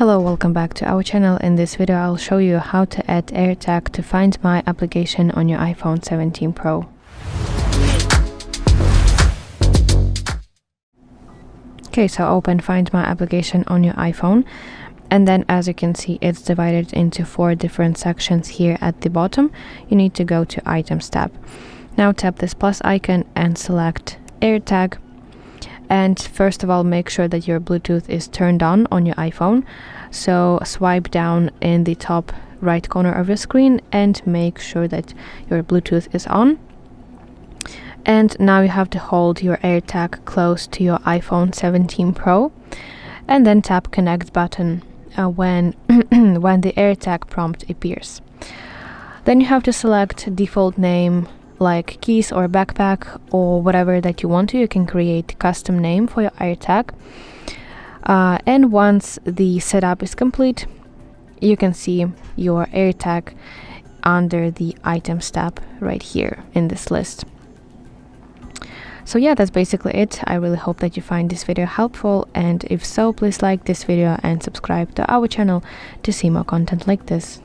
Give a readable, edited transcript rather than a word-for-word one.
Hello, welcome back to our channel. In this video I'll show you how to add AirTag to Find My application on your iPhone 17 Pro. Okay, so open Find My application on your iPhone, and then as you can see it's divided into 4 different sections here at the bottom. You need to go to Items tab. Now tap this plus icon and select AirTag. And first of all, make sure that your Bluetooth is turned on your iPhone. So swipe down in the top right corner of your screen and make sure that your Bluetooth is on. And now you have to hold your AirTag close to your iPhone 17 Pro and then tap connect button when the AirTag prompt appears. Then you have to select default name like keys or backpack or whatever that you want to. You can create custom name for your AirTag. And once the setup is complete, you can see your AirTag under the Items tab right here in this list. So yeah, that's basically it. I really hope that you find this video helpful, and if so, please like this video and subscribe to our channel to see more content like this.